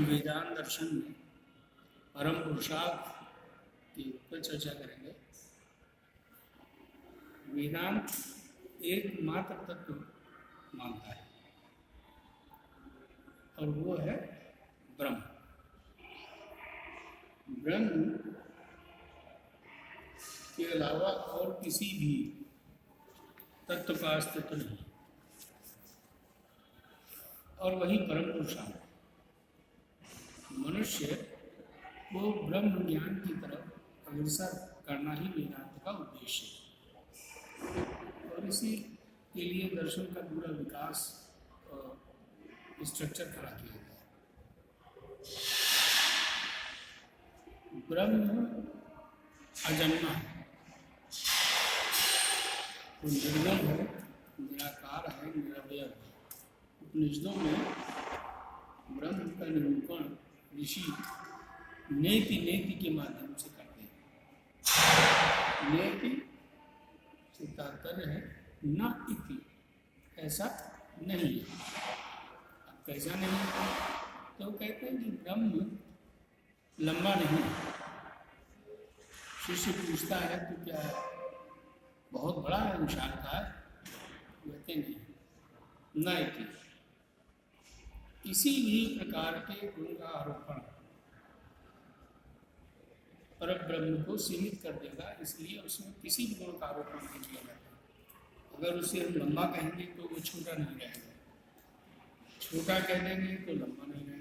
वेदांत दर्शन में परम पुरुषार्थ की ऊपर चर्चा करेंगे। वेदांत एकमात्र तत्व मानता है और वो है ब्रह्म। ब्रह्म के अलावा और किसी भी तत्व का अस्तित्व नहीं और वही परम पुरुषार्थ है। मनुष्य को ब्रह्म ज्ञान की तरफ अग्रसर करना ही वेदांत का उद्देश्य है और इसी के लिए दर्शन का पूरा विकास स्ट्रक्चर खड़ा किया गया है। ब्रह्म अजन्मा है, वो निर्गुण है, निराकार है, निरवय है। उपनिषदों में ब्रह्म का निरूपण ऋषि नेति नेति के माध्यम से करते हैं। नेति से तात्पर्य है न इति, ऐसा नहीं है। अब कैसा नहीं है तो कहते हैं कि ब्रह्म लंबा नहीं है। शिष्य पूछता है तो क्या बहुत बड़ा है, विशाल का है? कहते नहीं, न इति। किसी भी प्रकार के गुण का आरोपण परब्रह्म को सीमित कर देगा, इसलिए उसमें किसी भी गुण का आरोपण नहीं किया जाता। अगर उसे हम लंबा कहेंगे तो वो छोटा नहीं रहेगा, छोटा कह देंगे तो लंबा नहीं रहेगा।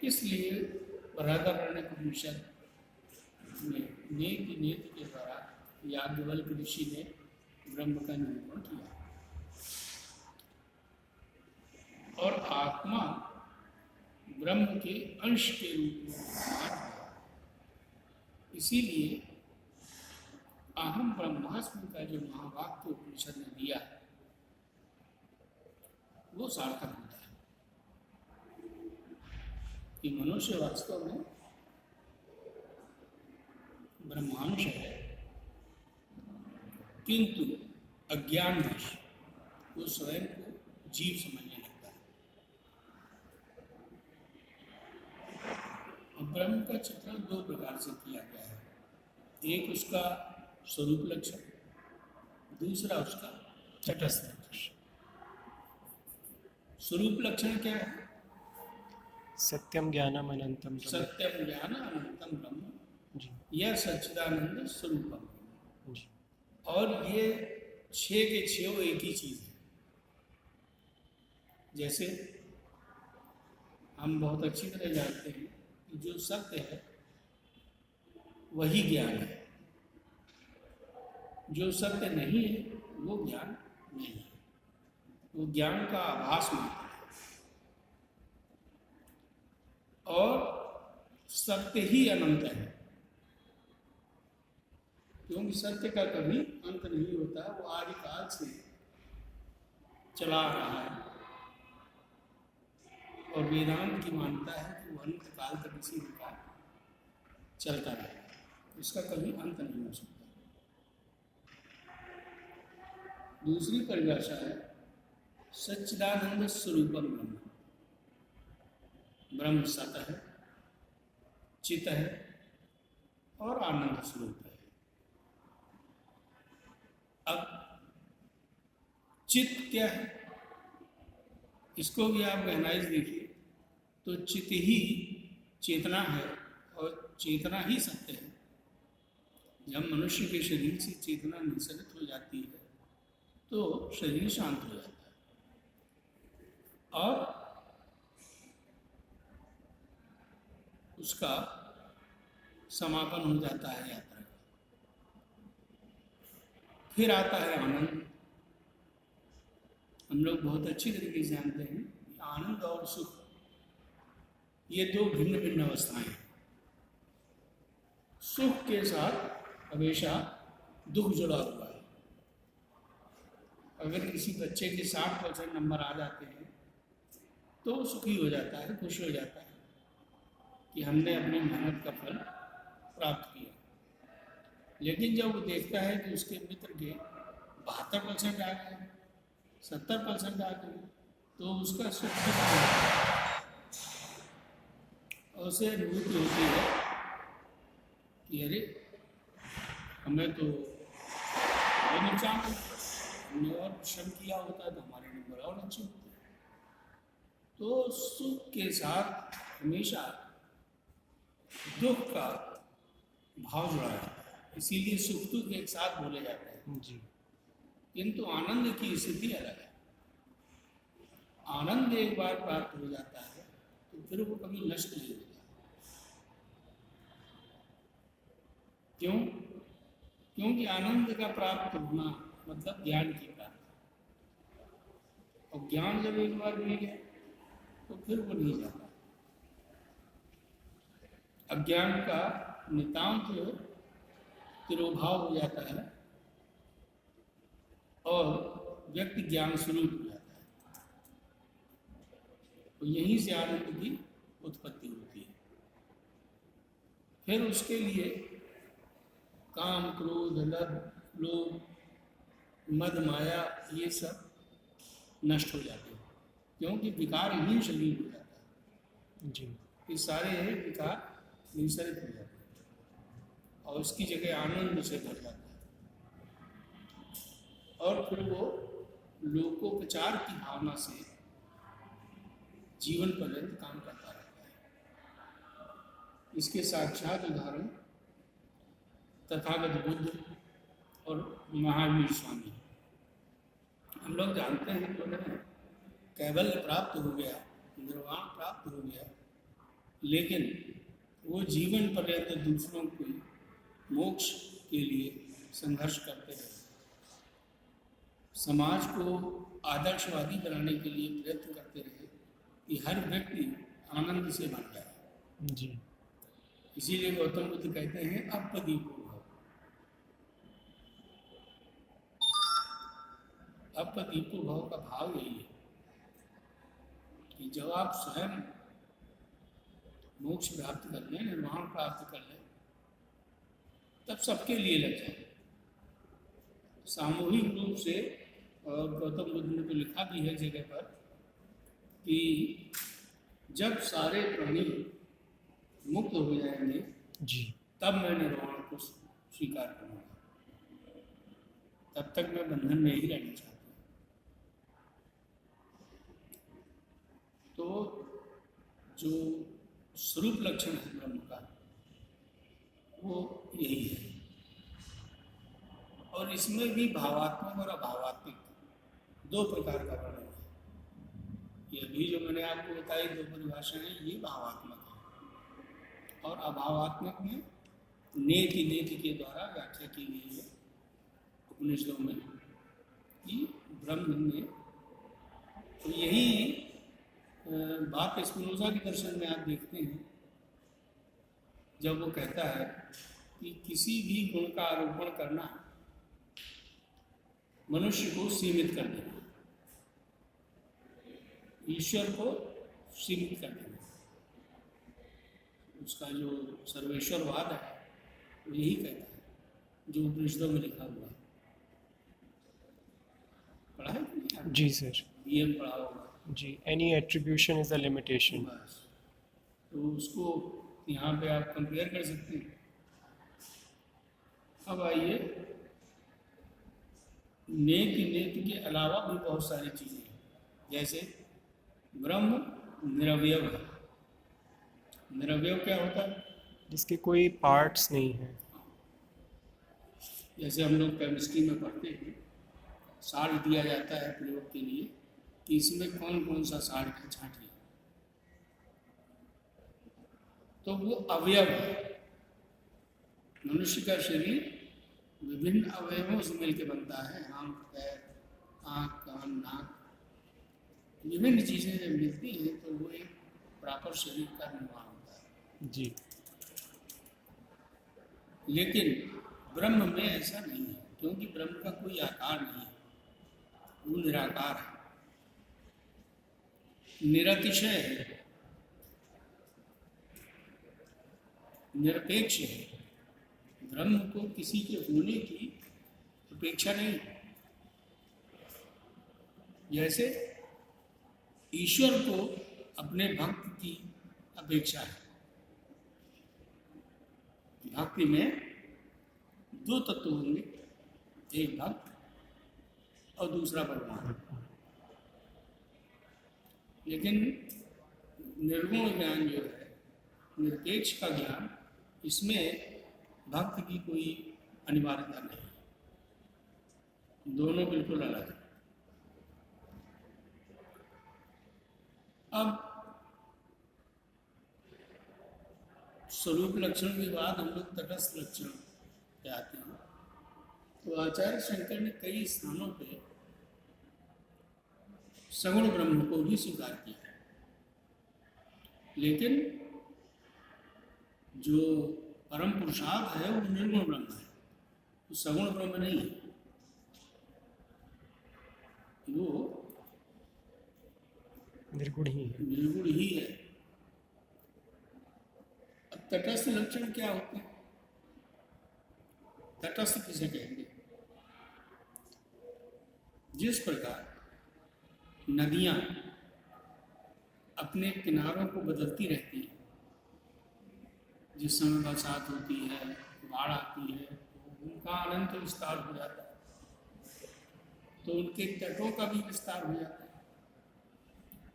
इसलिए बृहदारण्यक में नेति नेति के द्वारा याज्ञवल्क्य ऋषि ने ब्रह्म का निरूपण किया और आत्मा ब्रह्म के अंश के रूप में विद्यमान है। इसीलिए अहम ब्रह्मास्मि का जो महावाक्य उपनिषद ने दिया वो सार्थक होता है कि मनुष्य वास्तव में ब्रह्मांश है, किंतु अज्ञानवश वो स्वयं को जीव समझने लगता है। ब्रह्म का चित्रण दो प्रकार से किया गया है, एक उसका स्वरूप लक्षण, दूसरा उसका तटस्थ लक्षण। स्वरूप लक्षण क्या है? सत्यम ज्ञानम अनंतम। सत्यम ज्ञान अनंतम ब्रह्म, यह सच्चिदानंद स्वरूपम। और ये 6 के 6 एक ही चीज है। जैसे हम बहुत अच्छी तरह जानते हैं कि जो सत्य है वही ज्ञान है, जो सत्य नहीं है वो ज्ञान नहीं है, वो ज्ञान का आभास मात्र है। और सत्य ही अनंत है, क्योंकि सत्य का कभी अंत नहीं होता, वो आदिकाल से चला आ रहा है और वेदांत की मान्यता है कि वो अनंत काल तक इसी प्रकार चलता रहेगा, इसका कभी अंत नहीं हो सकता। दूसरी परिभाषा है सच्चिदानंद स्वरूपम ब्रह्म। ब्रह्म सत है, चित है और आनंद स्वरूप है। अब चित्त क्या है, इसको भी आप गहराई से देखिए तो चित्त ही चेतना है और चेतना ही सत्य है। जब मनुष्य के शरीर से चेतना निसरित हो जाती है तो शरीर शांत हो जाता है और उसका समापन हो जाता है यात्रा का। फिर आता है आनंद। हम लोग बहुत अच्छी तरीके से जानते हैं कि आनंद और सुख ये दो भिन्न भिन्न अवस्थाएं हैं। सुख के साथ हमेशा दुख जुड़ा हुआ है। अगर किसी बच्चे के 60% नंबर आ जाते हैं तो वो सुखी हो जाता है, खुश हो जाता है कि हमने अपनी मेहनत का फल प्राप्त किया। लेकिन जब वो देखता है कि उसके मित्र के 72% आ गए, 70% आ गए, तो उसका सुख उसे अनुभूति होती है कि अरे हमें तो और नुकसान होता, हमने और श्रम किया होता तो हमारे नंबर और अच्छे होते। तो सुख के साथ हमेशा दुख का भाव जुड़ा है, इसीलिए सुख दुख एक साथ बोले जाते हैं। जी किंतु आनंद की स्थिति अलग है। आनंद एक बार प्राप्त हो जाता है तो फिर वो कभी नष्ट नहीं होता। क्यों? क्योंकि आनंद का प्राप्त होना मतलब ज्ञान की प्राप्ति, और ज्ञान जब एक बार मिल गया तो फिर वो नहीं जाता। अज्ञान का नितांत तिरोभाव हो जाता है और व्यक्ति ज्ञान स्वरूप हो जाता है। तो यहीं से आनंद की उत्पत्ति होती है। फिर उसके लिए काम, क्रोध, लोभ, मद, माया ये सब नष्ट हो जाते हैं, क्योंकि विकारहीन शरीर हो जाता है। जी ये सारे विकार निसरित हो जाते हैं और उसकी जगह आनंद से भर जाता है, और फिर वो लोकोपचार की भावना से जीवन पर्यंत काम करता रहता है। इसके साक्षात उदाहरण तथागत बुद्ध और महावीर स्वामी। हम लोग जानते हैं कि उन्हें कैवल्य प्राप्त हो गया, निर्वाण प्राप्त हो गया, लेकिन वो जीवन पर्यंत दूसरों को मोक्ष के लिए संघर्ष करते रहे, समाज को आदर्शवादी बनाने के लिए प्रयत्न करते रहे कि हर व्यक्ति आनंद से भर जाए। जी इसीलिए गौतम बुद्ध कहते हैं अपदीपो भव। अपदीपो भव का भाव यही है कि जब आप स्वयं मोक्ष प्राप्त कर लें, निर्वाण प्राप्त कर लें, तब सबके लिए लग जाए। सामूहिक रूप से, और गौतम बुद्ध ने तो लिखा भी है जगह पर कि जब सारे प्राणी मुक्त हो जाएंगे जी तब मैं निर्वाण को स्वीकार करूँगा, तब तक मैं बंधन में ही रहना चाहता हूँ। तो जो स्वरूप लक्षण है ब्रह्म का वो यही है, और इसमें भी भावात्मक और अभावात्मक दो प्रकार का वर्णन है। ये भी जो मैंने आपको बताई दो परिभाषाएं, ये भावात्मक है, और अभावात्मक में नेति नेति के द्वारा व्याख्या की गई है उपनिषदों में कि ब्रह्म में। तो यही बात स्पिनोजा के दर्शन में आप देखते हैं, जब वो कहता है कि किसी भी गुण का आरोपण करना मनुष्य को सीमित कर देना, ईश्वर को सीमित कर देना। उसका जो सर्वेश्वरवाद है वो यही कहता है, जो उपनिषदों में लिखा हुआ है। पढ़ा है कि नहीं आपने? जी सर बीएम पढ़ा होगा। जी any attribution is a limitation. बस, तो उसको यहाँ पे आप कंपेयर कर सकते हैं। अब आइए, नेति नेति के अलावा भी बहुत सारी चीज़ें हैं, जैसे ब्रह्म निरवयव है। निरवयव क्या होता है? जिसके कोई पार्ट्स नहीं हैं। जैसे हम लोग केमिस्ट्री में पढ़ते हैं, साल्ट दिया जाता है प्रयोग के लिए कि इसमें कौन कौन सा साल्ट है, छांटिए, तो वो अवयव है। मनुष्य का शरीर विभिन्न अवयवों से मिलकर बनता है। आँख, पैर, आँख, कान, नाक, विभिन्न चीज़ें जब मिलती हैं तो वो एक प्रॉपर शरीर का निर्माण होता है। जी लेकिन ब्रह्म में ऐसा नहीं है, क्योंकि ब्रह्म का कोई आकार नहीं है, वो निराकार है, निरतिशय है, निरपेक्ष है। ब्रह्म को किसी के होने की अपेक्षा नहीं। जैसे ईश्वर को अपने भक्त की अपेक्षा है, भक्ति में दो तत्व होंगे, एक भक्त और दूसरा परमात्मा। लेकिन निर्गुण ज्ञान जो है, निरपेक्ष का ज्ञान, इसमें भक्त की कोई अनिवार्यता नहीं, दोनों बिल्कुल अलग है। अब स्वरूप लक्षण के बाद हम लोग तटस्थ लक्षण पे आते हैं। तो आचार्य शंकर ने कई स्थानों पे सगुण ब्रह्म को भी स्वीकार किया है, लेकिन जो परम पुरुषार्थ है वो निर्गुण ब्रह्म है, वो सगुण ब्रह्म नहीं है, वो निर्गुण ही है। निर्गुण ही है। अब तटस्थ लक्षण क्या होते हैं? तटस्थ किसे कहेंगे? जिस प्रकार नदियां अपने किनारों को बदलती रहती हैं, जिस समय बरसात होती है, बाढ़ आती है, तो उनका अनंत विस्तार हो जाता है, तो उनके तटों का भी विस्तार हो जाता है।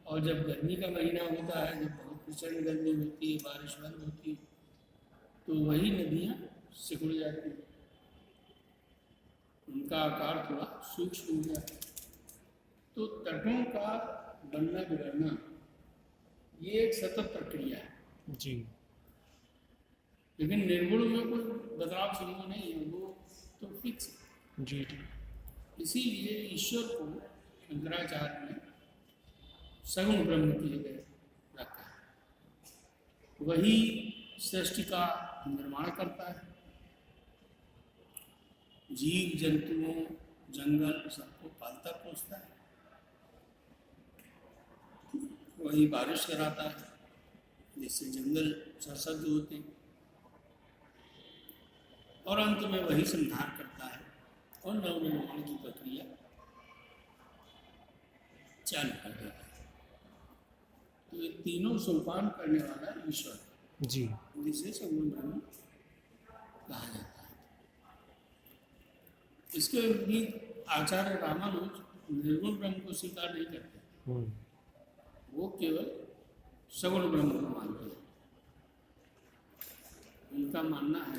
और जब गर्मी का महीना होता है, जब बहुत प्रचंड गर्मी होती है, बारिश बंद होती है, तो वही नदियाँ सिकुड़ जाती हैं, उनका आकार थोड़ा सूक्ष्म हो जाता है। तो तटों का बनना बिगड़ना ये एक सतत प्रक्रिया है जी। लेकिन निर्गुण में कोई बदलाव संभव नहीं है, वो तो फिक्स है। जी जी। इसीलिए ईश्वर को शंकराचार्य ने सगुण ब्रह्म की जगह रखा है। वही सृष्टि का निर्माण करता है, जीव जंतुओं जंगल सबको पालता पोसता है, वही बारिश कराता है जिससे जंगल सरसब्ज होते हैं, और अंत में वही संहार करता है और नवनिर्माण की प्रक्रिया चालू कर देता है। तो ये तीनों सोपान करने वाला ईश्वर है, जी। जिसे सगुण ब्रह्म कहा जाता है। इसके विपरीत आचार्य रामानुज निर्गुण ब्रह्म को स्वीकार नहीं करते, वो केवल सगुण ब्रह्म को मानते हैं। उनका मानना है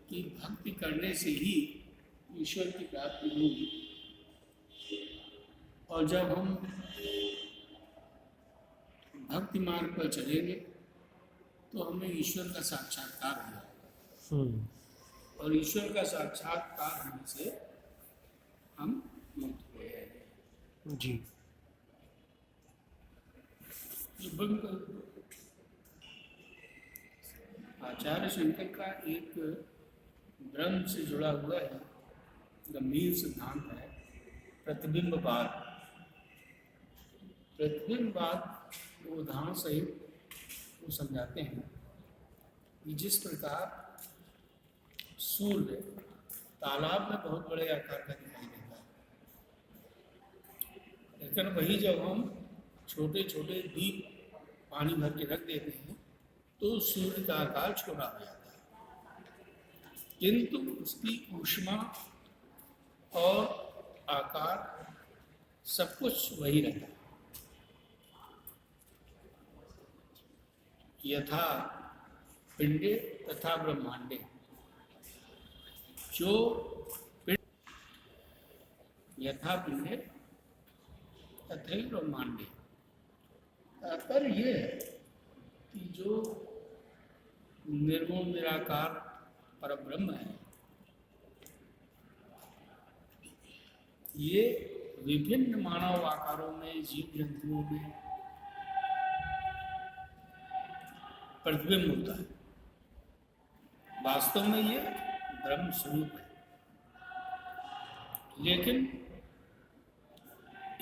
कि भक्ति करने से ही ईश्वर की प्राप्ति होगी, और जब हम भक्ति मार्ग पर चलेंगे तो हमें ईश्वर का साक्षात्कार हो जाएगा, और ईश्वर का साक्षात्कार होने से हम मुक्त हो जाएंगे। जी। ये बंद कर दो। आचार्य शंकर का एक ब्रह्म से जुड़ा हुआ है गंभीर सिद्धांत है प्रतिबिंबवाद। प्रतिबिंबवाद उदाहरण सहित वो समझाते हैं कि जिस प्रकार सूर्य तालाब में बहुत बड़े आकार का दिखाई देता है, लेकिन वही जब हम छोटे छोटे दीप पानी भर के रख देते हैं तो सूर्य का आकार छोटा हो जाता है, किंतु उसकी ऊष्मा और आकार सब कुछ वही रहता है। यथा पिंडे तथा ब्रह्मांडे, जो पिंड यथा पिंडे तथा ब्रह्मांडे, तात्पर्य ये है कि जो निर्गुण निराकार परब्रह्म है, ये विभिन्न मानव आकारों में, जीव जंतुओं में प्रतिबिंब होता है। वास्तव में ये ब्रह्म स्वरूप है, लेकिन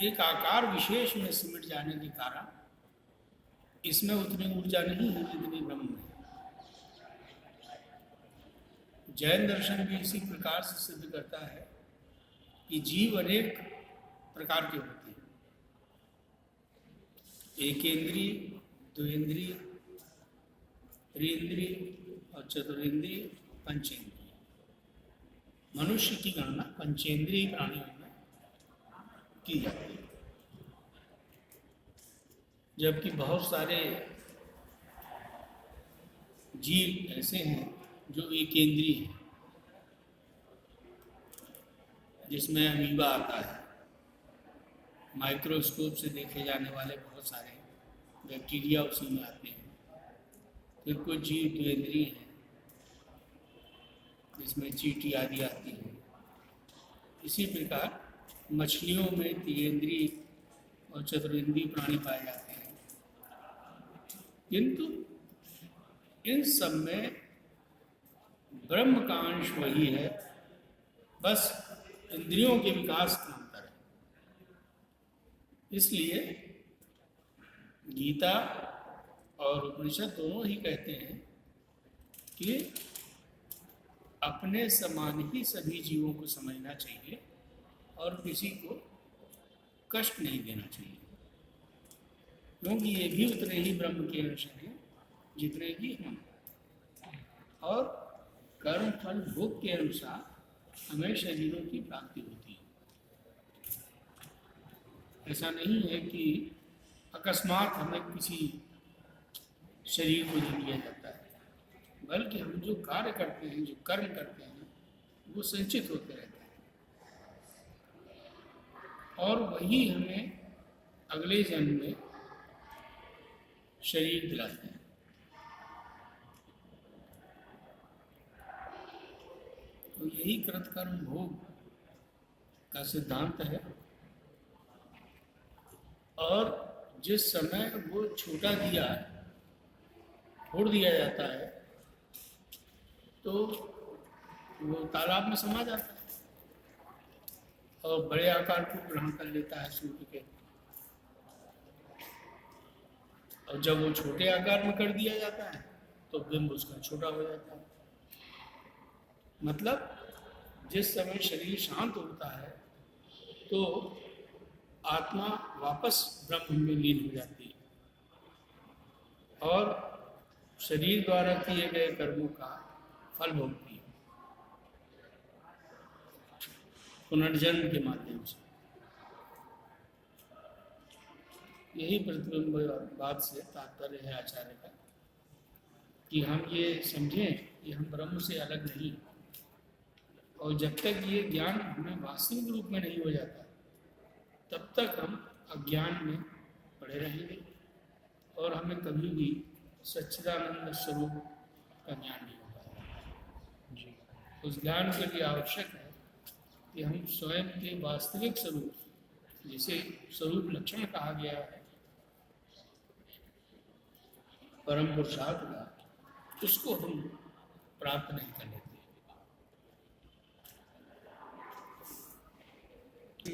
एक आकार विशेष में सिमट जाने के कारण इसमें उतनी ऊर्जा नहीं है जितनी ब्रह्म में। जैन दर्शन भी इसी प्रकार से सिद्ध करता है कि जीव अनेक प्रकार के होते हैं, एक इंद्रिय, द्विंद्रिय, त्रिइंद्रिय और चतुरिंद्रिय, पंचेंद्रिय। मनुष्य की गणना पंचेंद्रिय प्राणियों में की जाती है, जबकि बहुत सारे जीव ऐसे हैं जो एकेंद्रिय हैं, जिसमें अमीबा आता है। माइक्रोस्कोप से देखे जाने वाले बहुत सारे बैक्टीरिया उसी में आते हैं। फिर कुछ जीव द्विइंद्रिय हैं, जिसमें चींटी आदि आती है। इसी प्रकार मछलियों में त्रिइंद्रिय और चतुरिंद्रिय प्राणी पाए जाते हैं, किंतु इन सब में ब्रह्म का अंश वही है, बस इंद्रियों के विकास का अंतर है। इसलिए गीता और उपनिषद दोनों ही कहते हैं कि अपने समान ही सभी जीवों को समझना चाहिए और किसी को कष्ट नहीं देना चाहिए, क्योंकि ये भी उतने ही ब्रह्म के अंश हैं जितने कि हम। और कर्म फल भोग के अनुसार हमें शरीरों की प्राप्ति होती है। ऐसा नहीं है कि अकस्मात हमें किसी शरीर को दे दिया जाता है, बल्कि हम जो कार्य करते हैं, जो कर्म करते हैं, वो संचित होते रहते हैं और वही हमें अगले जन्म में शरीर दिलाते हैं। तो यही कृतकर्म भोग का सिद्धांत है। और जिस समय वो छोटा दिया फोड़ दिया जाता है तो वो तालाब में समा जाता है और बड़े आकार को ग्रहण कर लेता है सूर्य के। और जब वो छोटे आकार में कर दिया जाता है तो बिंब उसका छोटा हो जाता है। मतलब जिस समय शरीर शांत होता है तो आत्मा वापस ब्रह्म में लीन हो जाती है और शरीर द्वारा किए गए कर्मों का फल भोगती है पुनर्जन्म के माध्यम से। यही प्रतिबिंबवाद से तात्पर्य है आचार्य का कि हम ये समझें कि हम ब्रह्म से अलग नहीं, और जब तक ये ज्ञान हमें वास्तविक रूप में नहीं हो जाता तब तक हम अज्ञान में पड़े रहेंगे और हमें कभी भी सच्चिदानंद स्वरूप का ज्ञान नहीं हो पाएगा। उस ज्ञान के लिए आवश्यक है कि हम स्वयं के वास्तविक स्वरूप, जिसे स्वरूप लक्षण कहा गया है परम पुरुषार्थ का, उसको हम प्राप्त नहीं कर लेते।